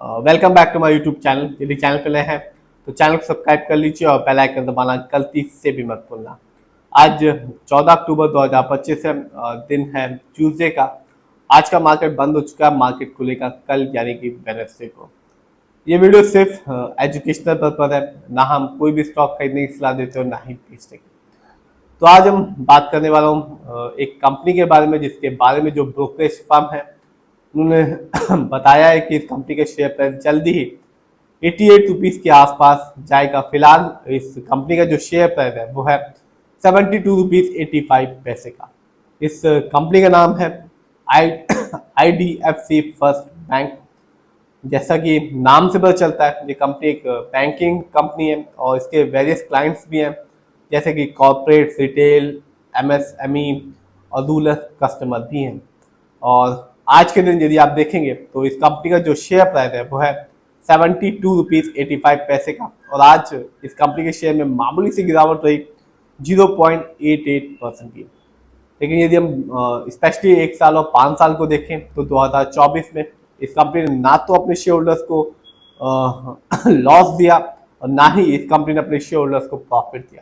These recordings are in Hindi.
Welcome back to my YouTube channel. यदि चैनल पे नए हैं तो चैनल को सब्सक्राइब कर लीजिए और बेल आइकन दबाना गलती से भी मत भूलना। आज 14 अक्टूबर 2025 है, दिन है ट्यूसडे का। आज का मार्केट बंद हो चुका है, मार्केट खुलेगा कल यानी कि वेडनेसडे को। ये वीडियो सिर्फ एजुकेशनल पर्पज है, ना हम कोई भी स्टॉक खरीदने की सलाह देते हो ना ही बेचने की। तो आज हम बात करने वाला हूँ एक कंपनी के बारे में, जिसके बारे में जो ब्रोकरेज फर्म है उन्होंने बताया है कि इस कंपनी के शेयर प्राइस जल्दी ही 88 रुपीज के आसपास जाएगा। फिलहाल इस कंपनी का जो शेयर प्राइस है वो है 72 रुपीज 85 पैसे का। इस कंपनी का नाम है IDFC फर्स्ट बैंक। जैसा कि नाम से पता चलता है, ये कंपनी एक बैंकिंग कंपनी है और इसके वेरियस क्लाइंट्स भी हैं, जैसे कि कॉर्पोरेट, रिटेल, MSME और रूरल कस्टमर भी हैं। और आज के दिन यदि आप देखेंगे तो इस कंपनी का जो शेयर प्राइस है वो है 72 रुपीज 85 पैसे का। और आज इस कंपनी के शेयर में मामूली सी गिरावट रही 0.88% की। लेकिन यदि हम स्पेशली 1 साल और 5 साल को देखें तो 2024 में इस कंपनी ने ना तो अपने शेयर होल्डर्स को लॉस दिया और ना ही इस कंपनी ने अपने शेयर होल्डर्स को प्रॉफिट दिया।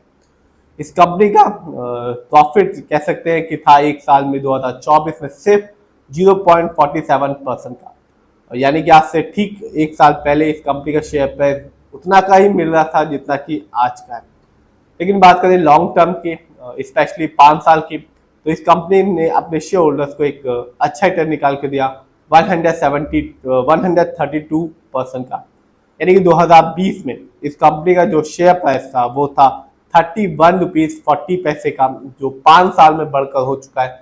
इस कंपनी का प्रॉफिट कह सकते हैं कि था 1 साल में 2024 में सिर्फ 0.47% का, यानी कि आज से ठीक 1 साल पहले इस कंपनी का शेयर प्राइस उतना का ही मिल रहा था जितना कि आज का है। लेकिन बात करें लॉन्ग टर्म की, स्पेशली 5 साल की, तो इस कंपनी ने अपने शेयर होल्डर्स को एक अच्छा रिटर्न निकाल के दिया 132% का। यानी कि 2020 में इस कंपनी का जो शेयर प्राइस था वो था 31 रुपीज 40 पैसे का, जो 5 साल में बढ़कर हो चुका है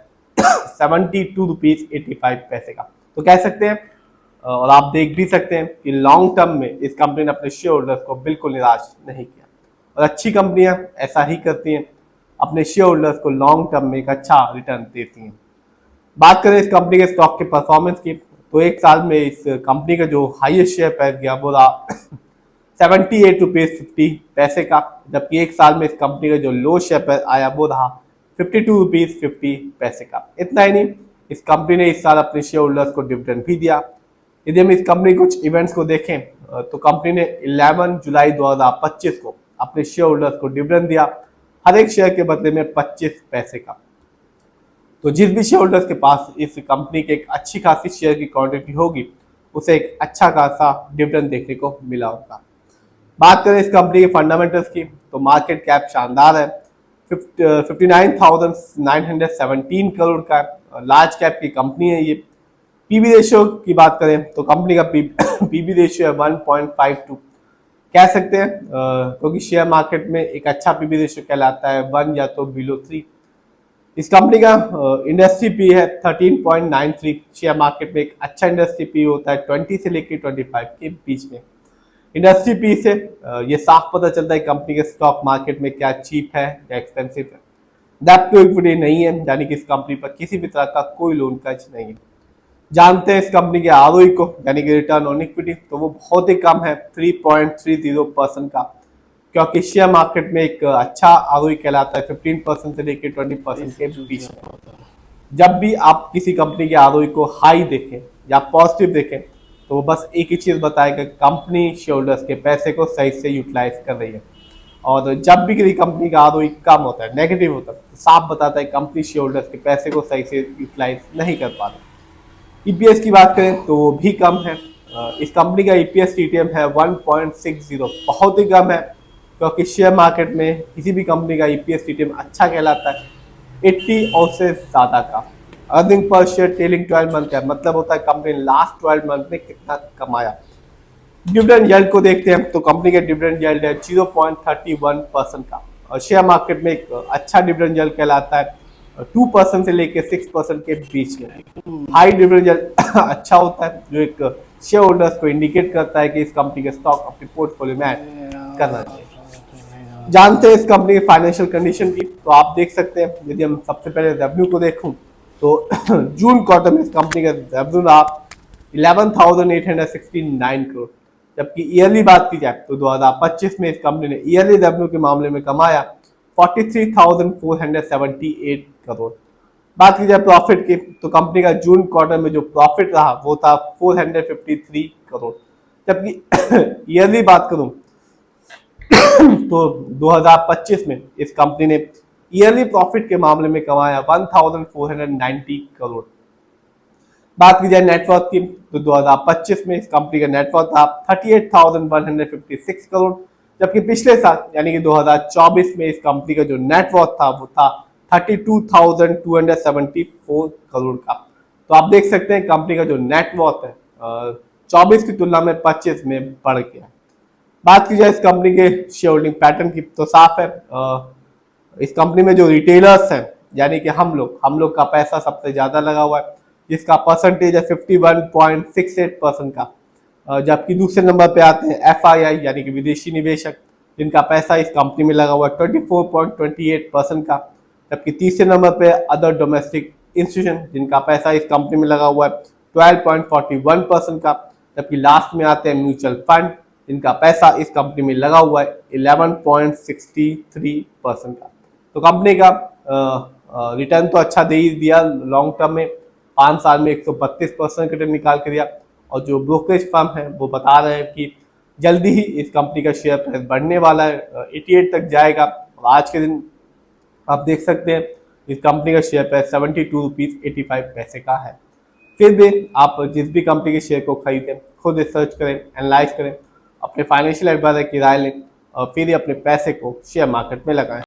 72 रुपीज 85 पैसे का। तो कह सकते हैं और आप देख भी सकते हैं कि लॉन्ग टर्म में इस कंपनी ने अपने शेयर होल्डर्स को बिल्कुल निराश नहीं किया। और अच्छी कंपनियां ऐसा ही करती हैं, अपने शेयर होल्डर्स को लॉन्ग टर्म में एक अच्छा रिटर्न देती हैं। बात करें इस कंपनी के स्टॉक के परफॉर्मेंस की, तो 1 साल में इस कंपनी का जो हाईएस्ट शेयर प्राइस गया वो रहा 78 रुपीज 50 पैसे का, जबकि 1 साल में इस कंपनी का जो लो शेयर प्राइस आया वो रहा 52 रुपीज 50 पैसे का। इतना ही नहीं, इस कंपनी ने इस साल अपने शेयर होल्डर्स को डिविडेंड भी दिया। यदि हम इस कंपनी कुछ इवेंट्स को देखें तो कंपनी ने 11 जुलाई 2025 को अपने शेयर होल्डर्स को डिविडेंड दिया, हर एक शेयर के बदले में 25 पैसे का। तो जिस भी शेयर होल्डर्स के पास इस कंपनी के एक अच्छी खासी शेयर की क्वांटिटी होगी उसे एक अच्छा खासा डिविडेंड देखने को मिला होगा। बात करें इस कंपनी के फंडामेंटल्स की, तो मार्केट कैप शानदार है, 59,917 करोड़ का लार्ज कैप की कंपनी है ये। पीबी रेशियो की बात करें तो कंपनी का पीबी रेशियो है 1.52 कह सकते हैं, क्योंकि शेयर मार्केट में एक अच्छा पीबी रेशियो कहलाता है 1 या तो बिलो 3। इस कंपनी का इंडस्ट्री पी है 13.93। शेयर मार्केट में एक अच्छा इंडस्ट्री पी होता है 20 से लेकर 25 के बीच में। इंडस्ट्री पी से ये साफ पता चलता है कंपनी के स्टॉक मार्केट में क्या चीप है या एक्सपेंसिव है। डेब्ट टू इक्विटी नहीं है, यानी कि इस कंपनी पर किसी भी तरह का कोई लोन कर्ज नहीं है। जानते हैं इस कंपनी के आरओई को, यानी कि रिटर्न ऑन इक्विटी, तो वो बहुत ही कम है 3.30% का, क्योंकि शेयर मार्केट में एक अच्छा आरओई कहलाता है 15% से लेकर 20% के बीच में। जब भी आप किसी कंपनी के आरओई को हाई देखें या पॉजिटिव देखें तो वो बस एक ही चीज बताएगा, कंपनी शेयर होल्डर्स के पैसे को सही से यूटिलाइज कर रही है। और जब भी किसी कंपनी का आरओई कम होता है, नेगेटिव होता है, तो साफ बताता है कंपनी शेयर होल्डर्स के पैसे को सही से यूटिलाइज नहीं कर पा रही। ईपीएस की बात करें तो वो भी कम है। इस कंपनी का ईपीएस टीटीएम है 1.60, बहुत ही कम है, क्योंकि शेयर मार्केट में किसी भी कंपनी का ईपीएस टीटीएम अच्छा कहलाता है 80 और से ज्यादा का। Earning per share trailing 12 month का मतलब होता है कंपनी ने लास्ट 12 मंथ में कितना कमाया। डिविडेंड यील्ड को देखते हैं तो कंपनी के डिविडेंड यील्ड है 0.31% का, और शेयर मार्केट में एक अच्छा डिविडेंड यील्ड कहलाता है 2% से लेकर 6% के बीच में। हाई डिविडेंड यील्ड अच्छा होता है, जो एक शेयर होल्डर्स को इंडिकेट करता है कि इस कंपनी के स्टॉक अपने पोर्टफोलियो में ऐड करना चाहिए। जानते हैं इस कंपनी की फाइनेंशियल कंडीशन की, तो आप देख सकते हैं यदि हम सबसे पहले रेवेन्यू को देखूं तो जून क्वार्टर में इस कंपनी का रेवेन्यू रहा 11,869 करोड़, जबकि ईयरली बात की जाए तो 2025 में इस कंपनी ने ईयरली रेवेन्यू के मामले में कमाया 43,478 करोड़। बात की जाए प्रॉफिट की तो कंपनी का जून क्वार्टर में जो प्रॉफिट रहा वो था 453 करोड़, जबकि ईयरली बात करूं तो 2025 में इस कंपनी ने ईयरली प्रॉफिट के मामले में कमाया 1490 करोड़। बात की जाए नेटवर्थ की तो 2025 में इस कंपनी का नेटवर्थ था 38,156 करोड़, जबकि पिछले साल यानी कि 2024 में इस कंपनी का जो नेटवर्थ था वो था 32,274 करोड़ का। तो आप देख सकते हैं कंपनी का जो नेटवर्थ है 24 की तुलना में 25 में बढ़ गया। बात की जाए इस कंपनी के शेयर होल्डिंग पैटर्न की तो साफ है, इस कंपनी में जो रिटेलर्स हैं यानी कि हम लोग का पैसा सबसे ज्यादा लगा हुआ है, जिसका परसेंटेज है 51.68% का। जबकि दूसरे नंबर पे आते हैं FII यानी कि विदेशी निवेशक, जिनका पैसा इस कंपनी में लगा हुआ है 24.28% का। जबकि तीसरे नंबर पे अदर डोमेस्टिक इंस्टीट्यूशन, जिनका पैसा इस कंपनी में लगा हुआ है 12.41% का। जबकि लास्ट में आते हैं म्यूचुअल फंड, जिनका पैसा इस कंपनी में लगा हुआ है 11.63% का। तो कंपनी का रिटर्न तो अच्छा दे ही दिया लॉन्ग टर्म में, 5 साल में 132% रिटर्न निकाल के दिया। और जो ब्रोकरेज फर्म है वो बता रहे हैं कि जल्दी ही इस कंपनी का शेयर प्राइस बढ़ने वाला है, 88 तक जाएगा। और आज के दिन आप देख सकते हैं इस कंपनी का शेयर प्राइस 72 रुपीज़ 85 पैसे का है। फिर भी आप जिस भी कंपनी के शेयर को खरीदें खुद रिसर्च करें, एनालाइज करें, अपने फाइनेंशियल एडवाइजर की राय लें और फिर ही अपने पैसे को शेयर मार्केट में लगाएं।